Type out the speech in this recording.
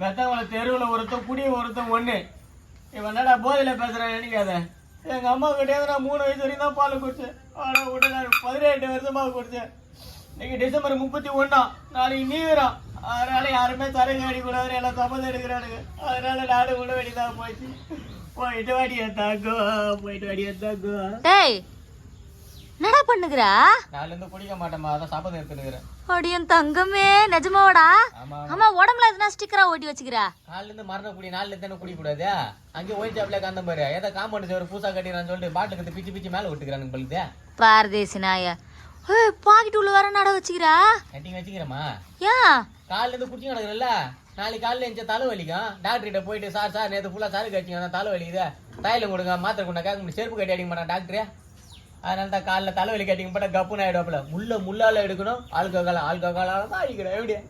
பெத்தவங்கள தெருவில் ஒருத்தன் குடிய ஒருத்தன் ஒண்ணு. இவன் என்னடா போதையில பேசுறான் நினைக்காத. எங்க அம்மா கிட்டே நான் 3 வயசு வரைக்கும் தான் பால் குடிச்சேன். ஆனா விட்டு நான் 18 வருஷமா குடிச்சேன். இன்னைக்கு டிசம்பர் 31, நாளைக்கு நீவிரம். அதனால யாருமே தரகு அடிக்கூடாது, எல்லாம் சம்மந்தம் எடுக்கிறானுங்க. அதனால நாடு கூட வேண்டியதான் போச்சு. போயிட்டு வாடியா தாக்கோ, போயிட்டு வாடியா தாக்கோ. டேய் என்னடா பண்ணுகிறா? நாளைல இருந்து குடிக்க மாட்டேமா, அதான் சபதம் எடுத்துக்கிறேன். அடியன் தங்கமே, நிஜமாவாடா? ஆமா, உடம்புல எதுனா ஸ்டிக்கரா ஓட்டி வச்சுக்கிறா? காலைல இருந்து மரண குடி, நாலுல இருந்து குடிக்க கூடாது. அங்கே ஒயின் ஷாப்ல கந்த பாரு, ஏதோ காம்பவுண்ட் சேவர் பூசா கட்டிடுறான்னு சொல்லிட்டு பாட்டுக்கு பிச்சு பிச்சு மேல விட்டுக்கிறானுங்க பழுது. பாரதேசி நாய. பாக்கெட் உள்ள வர நட வச்சுக்கிறா? கட்டிங் வச்சுக்கிறேம்மா. ஏன் காலைல இருந்து குடிச்சு கிடக்குறல்ல, நாளைக்கு காலையில எந்த தலை வலிக்கும். டாக்டர் கிட்ட போயிட்டு சார் நேற்று ஃபுல்லா சாரு கட்டிங்க, தலை வலிக்குது, தைலம் கொடுங்க, மாத்திரை கொடுங்க, கேட்க முடியும். செருப்பு கட்டி அடிக்க மாட்டான் டாக்டரு. அதனால தான் காலைல தலைவலி கட்டிங்க போட்டா கப்புன்னு ஆயிடுவாப்புல. முள்ளால எடுக்கணும், ஆல்கஹாலால தான் அடிக்கணும். எப்படியா